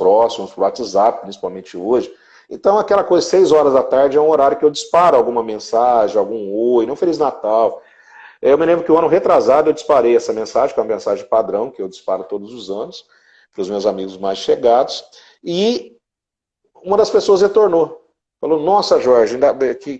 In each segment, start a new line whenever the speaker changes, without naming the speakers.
próximos, por WhatsApp, principalmente hoje. Então, aquela coisa, 6 horas da tarde é um horário que eu disparo alguma mensagem, algum oi, não Feliz Natal. Eu me lembro que o ano retrasado eu disparei essa mensagem, que é uma mensagem padrão, que eu disparo todos os anos, para os meus amigos mais chegados, e uma das pessoas retornou. Falou, nossa, Jorge,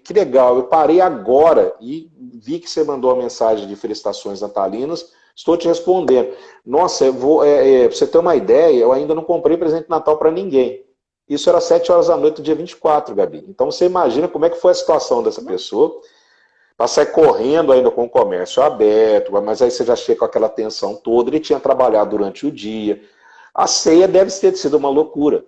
que legal, eu parei agora e vi que você mandou a mensagem de felicitações natalinas, estou te respondendo. Nossa, pra você ter uma ideia, eu ainda não comprei presente de Natal para ninguém. Isso era 7 horas da noite do dia 24, Gabi. Então você imagina como é que foi a situação dessa pessoa, para sair correndo ainda com o comércio aberto, mas aí você já chega com aquela tensão toda, ele tinha trabalhado durante o dia. A ceia deve ter sido uma loucura.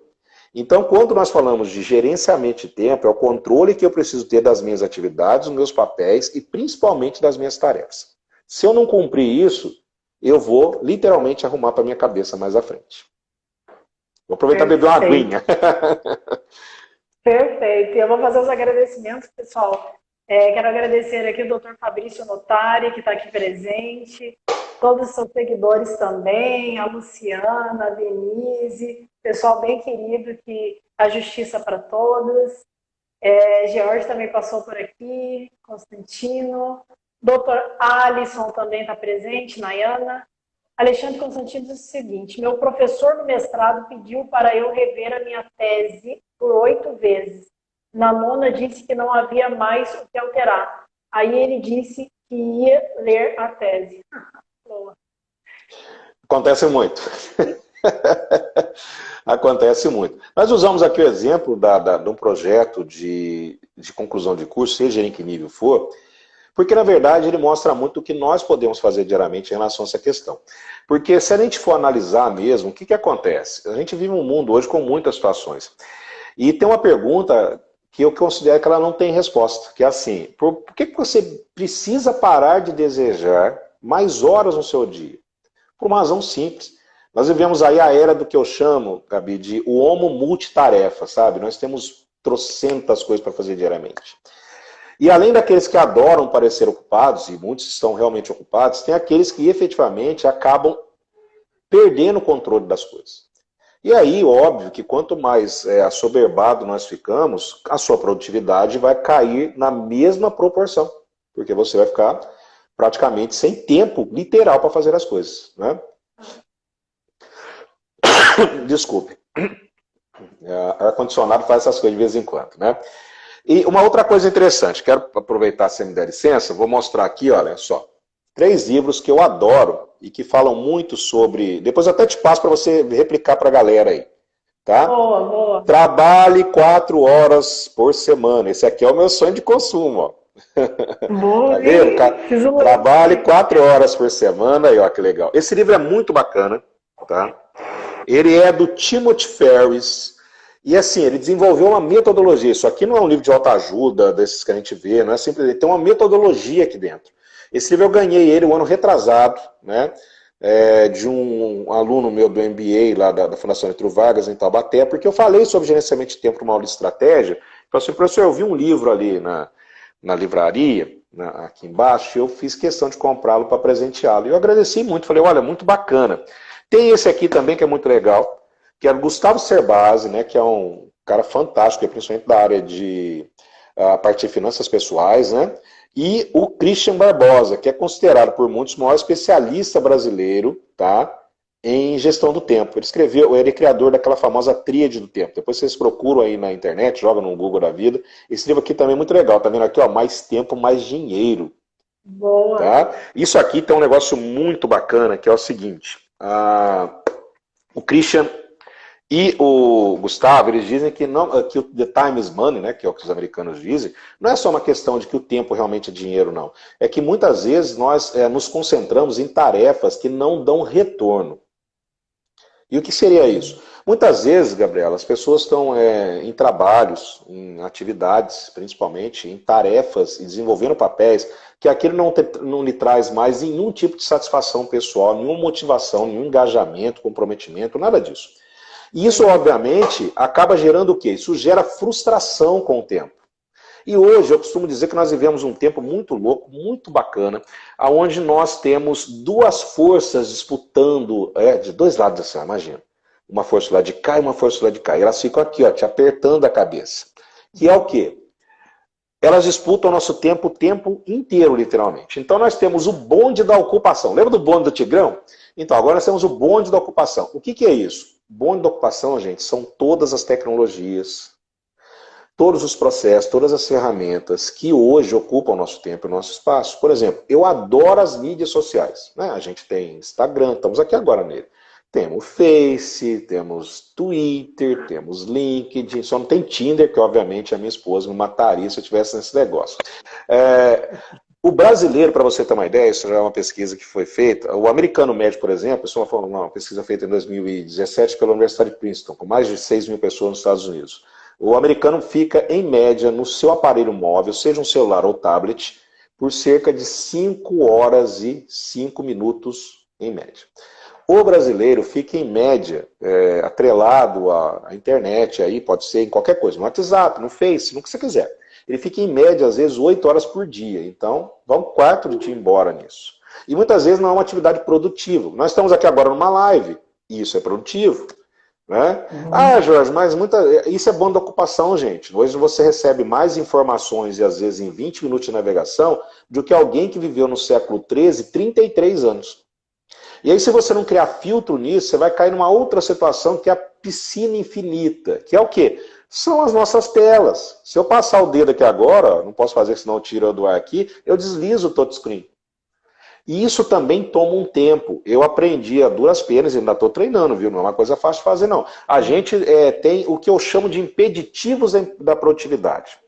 Então, quando nós falamos de gerenciamento de tempo, é o controle que eu preciso ter das minhas atividades, dos meus papéis e principalmente das minhas tarefas. Se eu não cumprir isso, eu vou literalmente arrumar para minha cabeça mais à frente. Vou aproveitar e beber uma aguinha.
Perfeito. Eu vou fazer os agradecimentos, pessoal. Quero agradecer aqui o Dr. Fabrício Notari, que está aqui presente, todos os seus seguidores também, a Luciana, a Denise, pessoal bem querido, que a justiça para todos. George também passou por aqui, Constantino, Dr. Alisson também está presente, Nayana. Alexandre Constantino diz o seguinte, meu professor no mestrado pediu para eu rever a minha tese por 8 vezes. Na nona disse que não havia mais o que alterar. Aí ele disse que ia ler a tese. Boa.
Acontece muito. Acontece muito. Nós usamos aqui o exemplo de um projeto de conclusão de curso, seja em que nível for, porque na verdade ele mostra muito o que nós podemos fazer diariamente em relação a essa questão. Porque se a gente for analisar mesmo, o que acontece? A gente vive um mundo hoje com muitas situações. E tem uma pergunta que eu considero que ela não tem resposta, que é assim, por que você precisa parar de desejar mais horas no seu dia? Por uma razão simples. Nós vivemos aí a era do que eu chamo, Gabi, de o homo multitarefa, sabe? Nós temos trocentas coisas para fazer diariamente. E além daqueles que adoram parecer ocupados, e muitos estão realmente ocupados, tem aqueles que efetivamente acabam perdendo o controle das coisas. E aí, óbvio que quanto mais assoberbado nós ficamos, a sua produtividade vai cair na mesma proporção. Porque você vai ficar praticamente sem tempo literal para fazer as coisas. Né? Desculpe. Ar-condicionado faz essas coisas de vez em quando. Né? E uma outra coisa interessante, quero aproveitar, se me der licença, vou mostrar aqui, olha só. 3 livros que eu adoro e que falam muito sobre... Depois eu até te passo para você replicar para a galera aí. Tá?
Boa, boa.
Trabalhe 4 horas por semana. Esse aqui é o meu sonho de consumo. Ó.
Boa,
tá vendo? Trabalhe 4 horas por semana. Aí, ó, que legal. Esse livro é muito bacana. Tá? Ele é do Timothy Ferriss. E assim, ele desenvolveu uma metodologia. Isso aqui não é um livro de autoajuda, desses que a gente vê. Não é simplesmente. Tem uma metodologia aqui dentro. Esse livro eu ganhei ele o ano retrasado, né, de um aluno meu do MBA lá da Fundação Getúlio Vargas em Taubaté, porque eu falei sobre gerenciamento de tempo para uma aula de estratégia. Eu falei assim, professor, eu vi um livro ali na livraria, aqui embaixo, e eu fiz questão de comprá-lo para presenteá-lo. E eu agradeci muito, falei, olha, muito bacana. Tem esse aqui também que é muito legal, que é o Gustavo Cerbasi, né, que é um cara fantástico, principalmente da área de a parte de finanças pessoais, né? E o Christian Barbosa, que é considerado por muitos o maior especialista brasileiro, tá, em gestão do tempo. Ele é criador daquela famosa tríade do tempo. Depois vocês procuram aí na internet, jogam no Google da vida. Esse livro aqui também é muito legal. Tá vendo aqui, ó, mais tempo, mais dinheiro.
Boa.
Tá? Isso aqui tem um negócio muito bacana, que é o seguinte. O Christian e o Gustavo, eles dizem que o the time is money, né, que é o que os americanos dizem, não é só uma questão de que o tempo realmente é dinheiro, não. É que muitas vezes nós nos concentramos em tarefas que não dão retorno. E o que seria isso? Muitas vezes, Gabriela, as pessoas estão em trabalhos, em atividades, principalmente, em tarefas e desenvolvendo papéis, que aquilo não lhe traz mais nenhum tipo de satisfação pessoal, nenhuma motivação, nenhum engajamento, comprometimento, nada disso. E isso, obviamente, acaba gerando o quê? Isso gera frustração com o tempo. E hoje eu costumo dizer que nós vivemos um tempo muito louco, muito bacana, onde nós temos 2 forças disputando, de 2 lados assim, imagina. uma força do lado de cá e uma força do lado de cá. E elas ficam aqui, ó, te apertando a cabeça. Que é o quê? Elas disputam o nosso tempo o tempo inteiro, literalmente. Então nós temos o bonde da ocupação. Lembra do bonde do Tigrão? Então, agora nós temos o bonde da ocupação. O que é isso? O bonde da ocupação, gente, são todas as tecnologias, todos os processos, todas as ferramentas que hoje ocupam o nosso tempo e o nosso espaço. Por exemplo, eu adoro as mídias sociais. Né? A gente tem Instagram, estamos aqui agora nele. Temos Face, temos Twitter, temos LinkedIn, só não tem Tinder, que obviamente a minha esposa me mataria se eu tivesse nesse negócio. O brasileiro, para você ter uma ideia, isso já é uma pesquisa que foi feita, o americano médio, por exemplo, isso é uma pesquisa feita em 2017 pela Universidade de Princeton, com mais de 6 mil pessoas nos Estados Unidos. O americano fica, em média, no seu aparelho móvel, seja um celular ou tablet, por cerca de 5 horas e 5 minutos, em média. O brasileiro fica, em média, atrelado à internet, aí pode ser em qualquer coisa, no WhatsApp, no Face, no que você quiser. Ele fica, em média, às vezes, 8 horas por dia. Então, vão 4 dias embora nisso. E muitas vezes não é uma atividade produtiva. Nós estamos aqui agora numa live, e isso é produtivo. Né? Ah, Jorge, mas isso é bom da ocupação, gente. Hoje você recebe mais informações, e às vezes em 20 minutos de navegação, do que alguém que viveu no século XIII, 33 anos. E aí, se você não criar filtro nisso, você vai cair numa outra situação, que é a piscina infinita. Que é o quê? São as nossas telas. Se eu passar o dedo aqui agora, não posso fazer senão eu tiro do ar aqui, eu deslizo o touchscreen. E isso também toma um tempo. Eu aprendi a duras penas e ainda estou treinando, viu? Não é uma coisa fácil de fazer, não. A gente tem o que eu chamo de impeditivos da produtividade.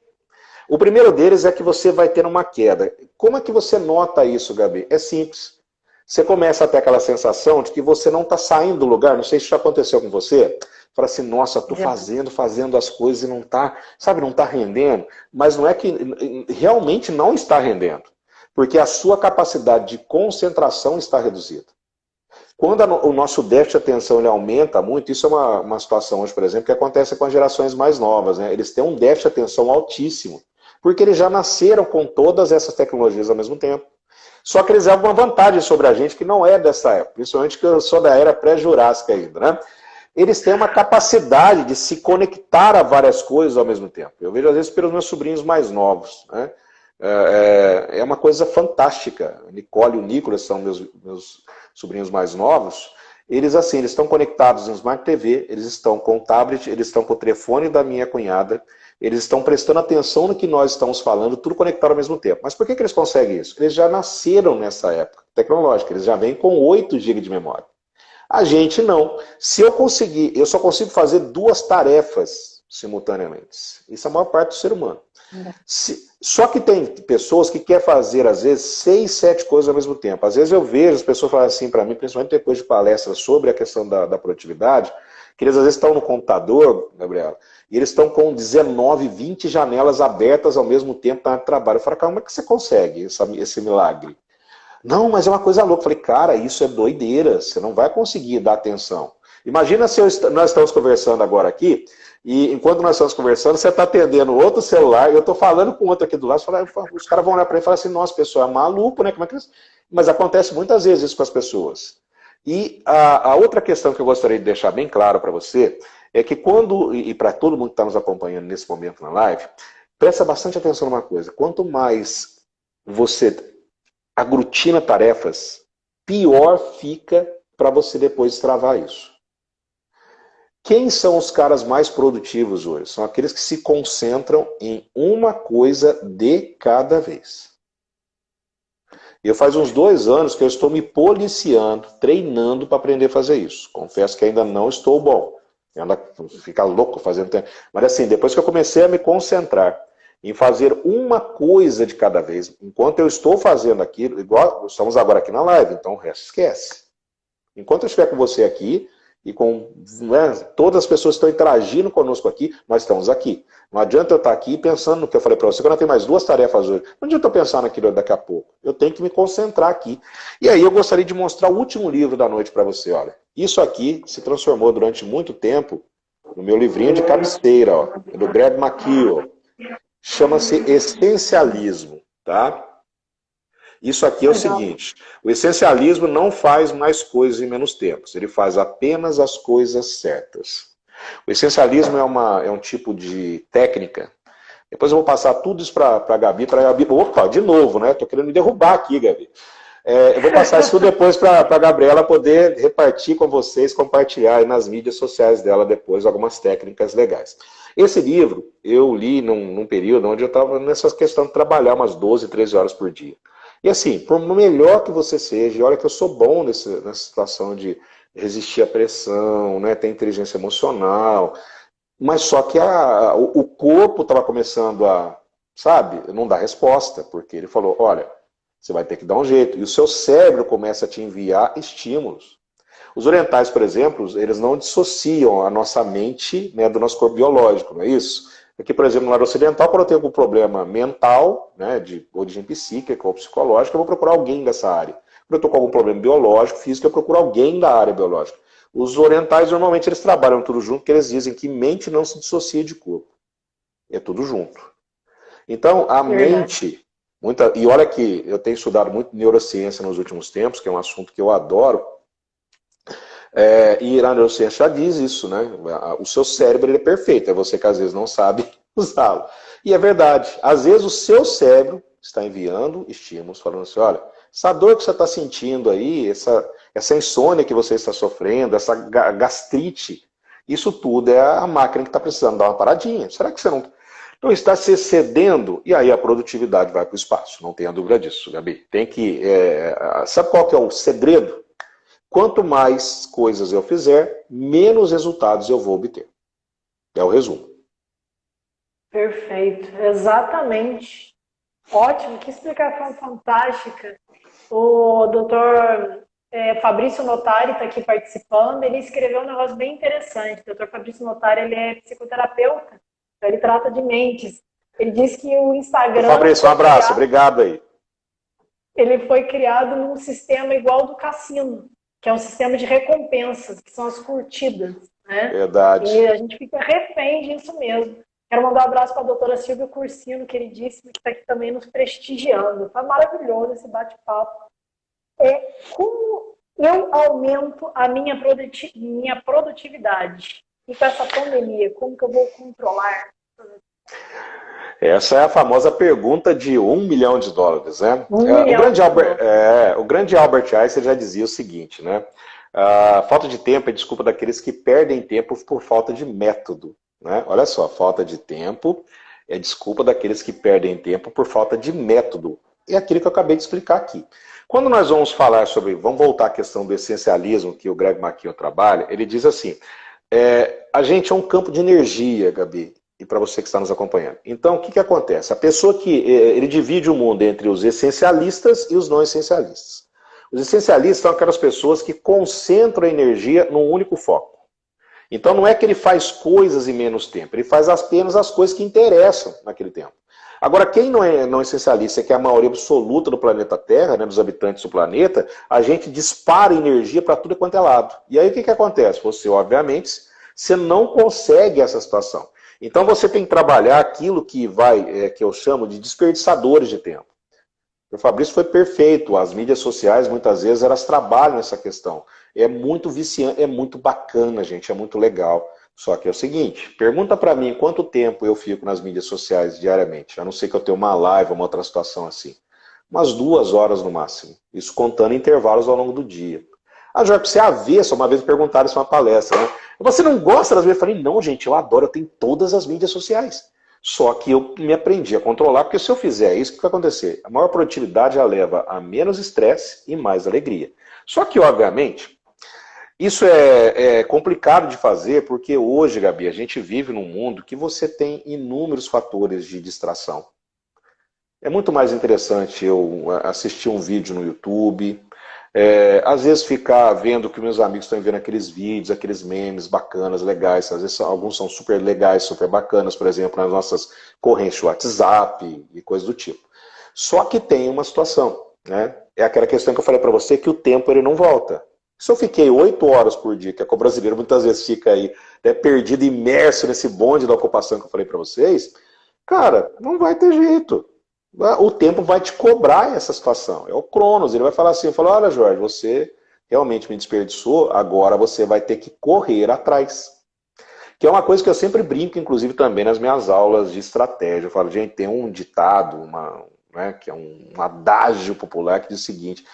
O primeiro deles é que você vai ter uma queda. Como é que você nota isso, Gabi? É simples. Você começa a ter aquela sensação de que você não está saindo do lugar, não sei se isso já aconteceu com você. Fala assim, nossa, estou fazendo as coisas e não está, sabe, não está rendendo. Mas não é que realmente não está rendendo. Porque a sua capacidade de concentração está reduzida. Quando o nosso déficit de atenção ele aumenta muito, isso é uma situação hoje, por exemplo, que acontece com as gerações mais novas. Né? Eles têm um déficit de atenção altíssimo. Porque eles já nasceram com todas essas tecnologias ao mesmo tempo. Só que eles levam uma vantagem sobre a gente que não é dessa época, principalmente que eu sou da era pré-jurássica ainda, né? Eles têm uma capacidade de se conectar a várias coisas ao mesmo tempo. Eu vejo às vezes pelos meus sobrinhos mais novos, né? É uma coisa fantástica. A Nicole e o Nicolas são meus sobrinhos mais novos. Eles assim, eles estão conectados em Smart TV, eles estão com o tablet, eles estão com o telefone da minha cunhada, eles estão prestando atenção no que nós estamos falando, tudo conectado ao mesmo tempo. Mas por que eles conseguem isso? Eles já nasceram nessa época tecnológica, eles já vêm com 8 GB de memória. A gente não. Se eu conseguir, eu só consigo fazer 2 tarefas simultaneamente. Isso é a maior parte do ser humano. Só que tem pessoas que querem fazer, às vezes, 6, 7 coisas ao mesmo tempo. Às vezes eu vejo as pessoas falarem assim para mim, principalmente depois de palestras sobre a questão da produtividade, que eles às vezes estão no computador, Gabriela, e eles estão com 19, 20 janelas abertas ao mesmo tempo no trabalho. Eu falo, cara, como é que você consegue esse milagre? Não, mas é uma coisa louca. Eu falei, cara, isso é doideira, você não vai conseguir dar atenção. Imagina se nós estamos conversando agora aqui, e enquanto nós estamos conversando, você está atendendo outro celular, e eu estou falando com outro aqui do lado, os caras vão olhar para mim e falar assim, nossa, pessoal, é maluco, né? Como é que... Mas acontece muitas vezes isso com as pessoas. E a outra questão que eu gostaria de deixar bem claro para você, é que quando, e para todo mundo que está nos acompanhando nesse momento na live, presta bastante atenção numa coisa, quanto mais você aglutina tarefas, pior fica para você depois destravar isso. Quem são os caras mais produtivos hoje? São aqueles que se concentram em uma coisa de cada vez. Eu faz uns 2 anos que eu estou me policiando, treinando para aprender a fazer isso. Confesso que ainda não estou bom. Ainda fica louco fazendo tempo. Mas assim, depois que eu comecei a me concentrar em fazer uma coisa de cada vez, enquanto eu estou fazendo aquilo, igual estamos agora aqui na live, então o resto esquece. Enquanto eu estiver com você aqui, e com todas as pessoas que estão interagindo conosco aqui, nós estamos aqui. Não adianta eu estar aqui pensando no que eu falei para você, quando eu tenho mais 2 tarefas hoje. Não adianta eu pensar naquilo daqui a pouco. Eu tenho que me concentrar aqui. E aí eu gostaria de mostrar o último livro da noite para você. Olha, isso aqui se transformou durante muito tempo no meu livrinho de cabeceira, ó, do Greg McKeown. Chama-se Essencialismo, tá? Isso aqui é o
Legal.
seguinte, o essencialismo não faz mais coisas em menos tempos, ele faz apenas as coisas certas. O essencialismo é um tipo de técnica. Depois eu vou passar tudo isso para a Gabi, Opa, de novo, né? Tô querendo me derrubar aqui, Gabi. Eu vou passar isso tudo depois para a Gabriela poder repartir com vocês, compartilhar aí nas mídias sociais dela depois algumas técnicas legais. Esse livro eu li num período onde eu estava nessa questão de trabalhar umas 12, 13 horas por dia. E assim, por melhor que você seja, e olha que eu sou bom nessa situação de resistir à pressão, né, ter inteligência emocional, mas só que o corpo estava começando a, sabe, não dar resposta, porque ele falou, olha, você vai ter que dar um jeito. E o seu cérebro começa a te enviar estímulos. Os orientais, por exemplo, eles não dissociam a nossa mente, né, do nosso corpo biológico, não é isso? Aqui, por exemplo, no lado ocidental, quando eu tenho algum problema mental, né, de origem psíquica ou psicológica, eu vou procurar alguém dessa área. Quando eu estou com algum problema biológico, físico, eu procuro alguém da área biológica. Os orientais, normalmente, eles trabalham tudo junto, porque eles dizem que mente não se dissocia de corpo. É tudo junto. Então, a mente... E olha que eu tenho estudado muito neurociência nos últimos tempos, que é um assunto que eu adoro, e a neurociência já diz isso, né? O seu cérebro ele é perfeito, é você que às vezes não sabe usá-lo. E é verdade, às vezes o seu cérebro está enviando estímulos, falando assim, olha, essa dor que você está sentindo aí, essa insônia que você está sofrendo, essa gastrite, isso tudo é a máquina que está precisando dar uma paradinha. Será que você não está se excedendo? E aí a produtividade vai para o espaço, não tenha dúvida disso, Gabi. Tem que... sabe qual que é o segredo? Quanto mais coisas eu fizer, menos resultados eu vou obter. É o resumo.
Perfeito, exatamente. Ótimo, que explicação fantástica. O doutor Fabrício Notari está aqui participando, ele escreveu um negócio bem interessante. O doutor Fabrício Notari, ele é psicoterapeuta, então ele trata de mentes. Ele disse que o Instagram...
Fabrício, um abraço, obrigado aí.
Ele foi criado num sistema igual do cassino, que é um sistema de recompensas, que são as curtidas, né?
Verdade.
E a gente fica refém disso mesmo. Quero mandar um abraço para a doutora Silvia Cursino, queridíssima, que está aqui também nos prestigiando. Foi maravilhoso esse bate-papo. Como eu aumento a minha produtividade? E com essa pandemia, como que eu vou controlar?
Essa é a famosa pergunta de $1 milhão, né? O grande Albert Einstein já dizia o seguinte, né? Falta de tempo é desculpa daqueles que perdem tempo por falta de método. Né? Olha só, falta de tempo é desculpa daqueles que perdem tempo por falta de método. É aquilo que eu acabei de explicar aqui. Quando nós vamos falar sobre, vamos voltar à questão do essencialismo que o Greg McKeown trabalha, ele diz assim, a gente é um campo de energia, Gabi, e para você que está nos acompanhando. Então, o que acontece? A pessoa ele divide o mundo entre os essencialistas e os não essencialistas. Os essencialistas são aquelas pessoas que concentram a energia num único foco. Então não é que ele faz coisas em menos tempo, ele faz apenas as coisas que interessam naquele tempo. Agora, quem não é não essencialista, que é a maioria absoluta do planeta Terra, né, dos habitantes do planeta, a gente dispara energia para tudo quanto é lado. E aí o que acontece? Você, obviamente, você não consegue essa situação. Então você tem que trabalhar aquilo que que eu chamo de desperdiçadores de tempo. O Fabrício foi perfeito, as mídias sociais muitas vezes elas trabalham nessa questão. É muito viciante, é muito bacana, gente, é muito legal. Só que é o seguinte, pergunta pra mim quanto tempo eu fico nas mídias sociais diariamente, a não ser que eu tenha uma live ou uma outra situação assim. Umas 2 horas no máximo, isso contando intervalos ao longo do dia. Já que você é avessa, uma vez me perguntaram isso em uma palestra, né? Você não gosta das mídias? Eu falei, não, gente, eu adoro, eu tenho todas as mídias sociais. Só que eu me aprendi a controlar, porque se eu fizer isso, o que vai acontecer? A maior produtividade já leva a menos estresse e mais alegria. Só que, obviamente, isso é complicado de fazer, porque hoje, Gabi, a gente vive num mundo que você tem inúmeros fatores de distração. É muito mais interessante eu assistir um vídeo no YouTube, às vezes ficar vendo que meus amigos estão vendo aqueles vídeos, aqueles memes bacanas, legais, às vezes alguns são super legais, super bacanas, por exemplo, nas nossas correntes WhatsApp e coisas do tipo. Só que tem uma situação, né? É aquela questão que eu falei para você, que o tempo ele não volta. Se eu fiquei 8 horas por dia, que é que o brasileiro muitas vezes fica aí, né, perdido, imerso nesse bonde da ocupação que eu falei para vocês, cara, não vai ter jeito. o tempo vai te cobrar essa situação. É o Cronos, ele vai falar assim, olha Jorge, você realmente me desperdiçou, agora você vai ter que correr atrás. Que é uma coisa que eu sempre brinco, inclusive também nas minhas aulas de estratégia. Eu falo, gente, tem um ditado, né, que é um adágio popular que diz o seguinte,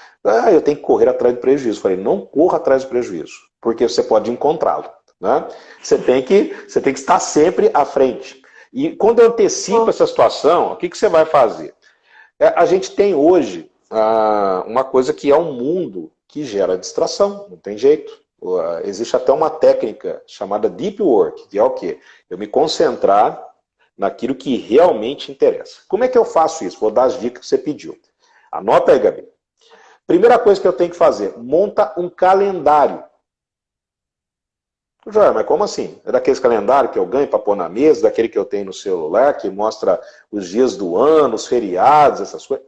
eu tenho que correr atrás do prejuízo. Eu falei, não corra atrás do prejuízo, porque você pode encontrá-lo. Né? Você tem que estar sempre à frente. E quando eu antecipo essa situação, o que você vai fazer? A gente tem hoje uma coisa que é um mundo que gera distração, não tem jeito. Existe até uma técnica chamada Deep Work, que é o quê? Eu me concentrar naquilo que realmente interessa. Como é que eu faço isso? Vou dar as dicas que você pediu. Anota aí, Gabi. Primeira coisa que eu tenho que fazer, monta um calendário. Joia, mas como assim? É daqueles calendários que eu ganho para pôr na mesa, daquele que eu tenho no celular, que mostra os dias do ano, os feriados, essas coisas?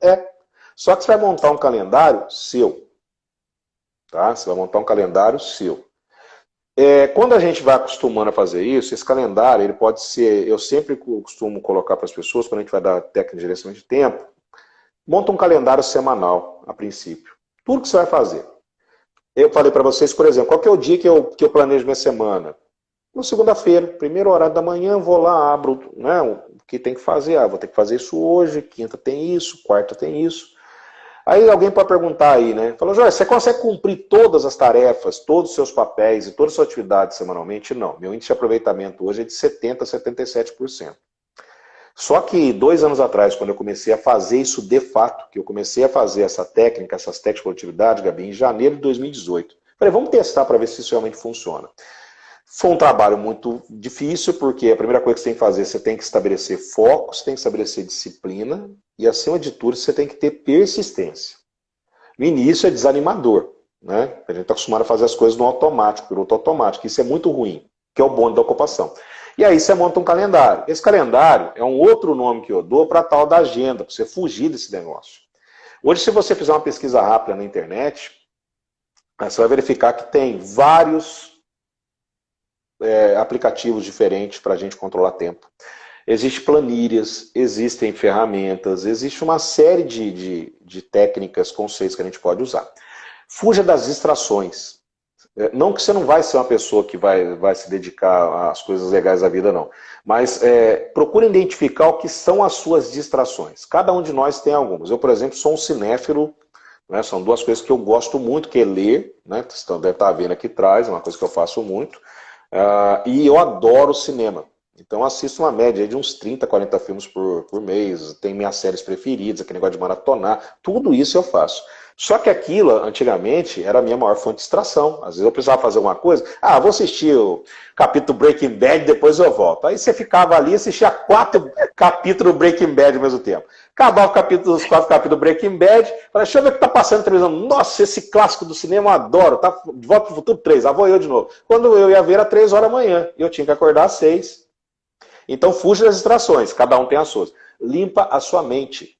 Só que você vai montar um calendário seu. Tá? Você vai montar um calendário seu. Quando a gente vai acostumando a fazer isso, esse calendário, ele pode ser, eu sempre costumo colocar para as pessoas, quando a gente vai dar técnica de gerenciamento de tempo, monta um calendário semanal, a princípio. Tudo que você vai fazer. Eu falei para vocês, por exemplo, qual que é o dia que eu planejo minha semana? Na segunda-feira, primeiro horário da manhã, vou lá, abro, né, o que tem que fazer. Vou ter que fazer isso hoje, quinta tem isso, quarta tem isso. Aí alguém pode perguntar aí, né? Falou, Jorge, você consegue cumprir todas as tarefas, todos os seus papéis e todas as suas atividades semanalmente? Não. Meu índice de aproveitamento hoje é de 70% a 77%. Só que 2 anos atrás, quando eu comecei a fazer isso de fato, que eu comecei a fazer essas técnicas de produtividade, Gabi, em janeiro de 2018. Falei, vamos testar para ver se isso realmente funciona. Foi um trabalho muito difícil, porque a primeira coisa que você tem que fazer, você tem que estabelecer foco, você tem que estabelecer disciplina, e acima de tudo, você tem que ter persistência. No início é desanimador, né? A gente está acostumado a fazer as coisas no automático, piloto automático, isso é muito ruim, que é o bonde da ocupação. E aí você monta um calendário. Esse calendário é um outro nome que eu dou para tal da agenda, para você fugir desse negócio. Hoje, se você fizer uma pesquisa rápida na internet, você vai verificar que tem vários aplicativos diferentes para a gente controlar tempo. Existem planilhas, existem ferramentas, existe uma série de técnicas, conceitos que a gente pode usar. Fuja das distrações. Não que você não vai ser uma pessoa que vai se dedicar às coisas legais da vida, não. Mas procure identificar o que são as suas distrações. Cada um de nós tem algumas. Eu, por exemplo, sou um cinéfilo, né, são 2 coisas que eu gosto muito, que é ler, né, você deve estar vendo aqui atrás, é uma coisa que eu faço muito. E eu adoro cinema. Então eu assisto uma média de uns 30, 40 filmes por mês, tem minhas séries preferidas, aquele negócio de maratonar, tudo isso eu faço. Só que aquilo, antigamente, era a minha maior fonte de distração. Às vezes eu precisava fazer alguma coisa, vou assistir o capítulo Breaking Bad, depois eu volto. Aí você ficava ali e assistia 4 capítulos Breaking Bad ao mesmo tempo. Acabava os 4 capítulos Breaking Bad, falei, deixa eu ver o que está passando na televisão. Nossa, esse clássico do cinema eu adoro, tá de Volta para o Futuro 3, vou eu de novo. Quando eu ia ver, era 3 horas da manhã, e eu tinha que acordar às 6. Então fuja das distrações, cada um tem as suas. Limpa a sua mente.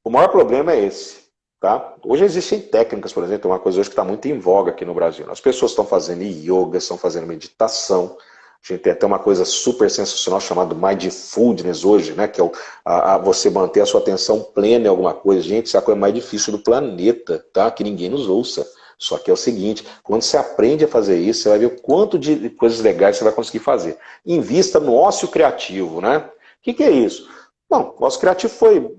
O maior problema é esse. Tá? Hoje existem técnicas, por exemplo, uma coisa hoje que está muito em voga aqui no Brasil. As pessoas estão fazendo yoga, estão fazendo meditação. A gente tem até uma coisa super sensacional chamada mindfulness hoje, né? Que é você manter a sua atenção plena em alguma coisa. Gente, isso é a coisa mais difícil do planeta, tá? Que ninguém nos ouça. Só que é o seguinte, quando você aprende a fazer isso, você vai ver o quanto de coisas legais você vai conseguir fazer. Invista no ócio criativo, né? O que é isso? Bom, o ócio criativo foi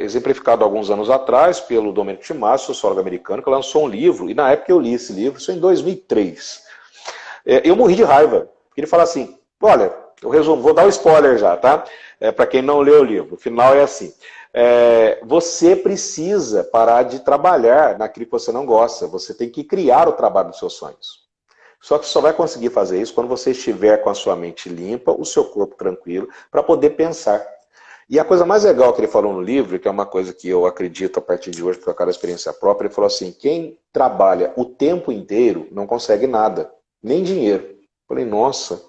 exemplificado alguns anos atrás pelo Domenico Timasi, sociólogo americano, que lançou um livro, e na época eu li esse livro, isso em 2003. Eu morri de raiva. Ele fala assim, olha, eu resumo, vou dar um spoiler já, tá? Para quem não leu o livro, o final é assim. Você precisa parar de trabalhar naquilo que você não gosta. Você tem que criar o trabalho dos seus sonhos. Só que só vai conseguir fazer isso quando você estiver com a sua mente limpa, o seu corpo tranquilo, para poder pensar. E a coisa mais legal que ele falou no livro, que é uma coisa que eu acredito a partir de hoje, por causa da experiência própria, ele falou assim, quem trabalha o tempo inteiro não consegue nada, nem dinheiro. Eu falei, nossa,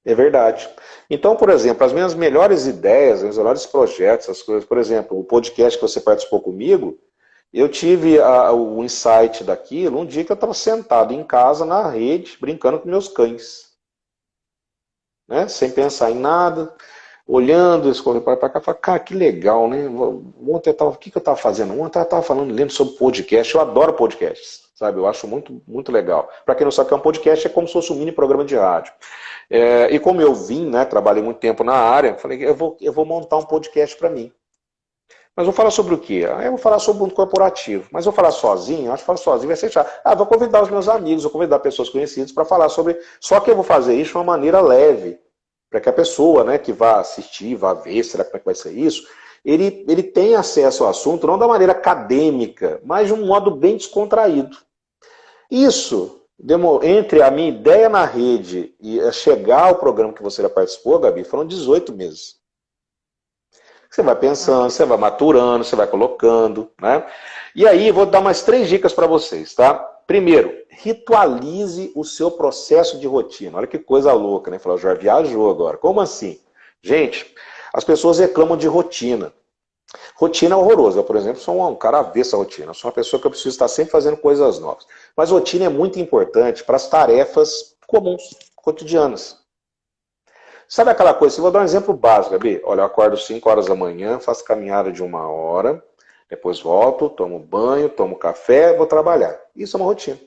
é verdade. Então, por exemplo, as minhas melhores ideias, os meus melhores projetos, as coisas, por exemplo, o podcast que você participou comigo, eu tive o insight daquilo um dia que eu estava sentado em casa, na rede, brincando com meus cães. Né? Sem pensar em nada. olhando esse comentário para cá, falei, cara, que legal, né? Ontem o que eu estava fazendo? Ontem eu estava falando, lendo sobre podcast, eu adoro podcasts, sabe? Eu acho muito, muito legal. Para quem não sabe o que é um podcast, é como se fosse um mini programa de rádio. E como eu vim, né, trabalhei muito tempo na área, falei, eu vou montar um podcast para mim. Mas vou falar sobre o quê? Eu vou falar sobre o mundo corporativo. Mas vou falar sozinho? Acho que falar sozinho vai ser chato. Vou convidar os meus amigos, vou convidar pessoas conhecidas para falar sobre... Só que eu vou fazer isso de uma maneira leve, para que a pessoa, né, que vá assistir, vá ver, será como é que vai ser isso, ele tenha acesso ao assunto, não da maneira acadêmica, mas de um modo bem descontraído. Isso, entre a minha ideia na rede e chegar ao programa que você já participou, Gabi, foram 18 meses. Você vai pensando, você vai maturando, você vai colocando, né? E aí, vou dar mais 3 dicas para vocês, tá? Primeiro, ritualize o seu processo de rotina. Olha que coisa louca, né? Falou, já viajou agora. Como assim? Gente, as pessoas reclamam de rotina. Rotina é horrorosa. Eu, por exemplo, sou um cara avesso à rotina. Eu sou uma pessoa que eu preciso estar sempre fazendo coisas novas. Mas rotina é muito importante para as tarefas comuns, cotidianas. Sabe aquela coisa, eu vou dar um exemplo básico, Gabi. Olha, eu acordo 5 horas da manhã, faço caminhada de 1 hora, depois volto, tomo banho, tomo café, vou trabalhar. Isso é uma rotina.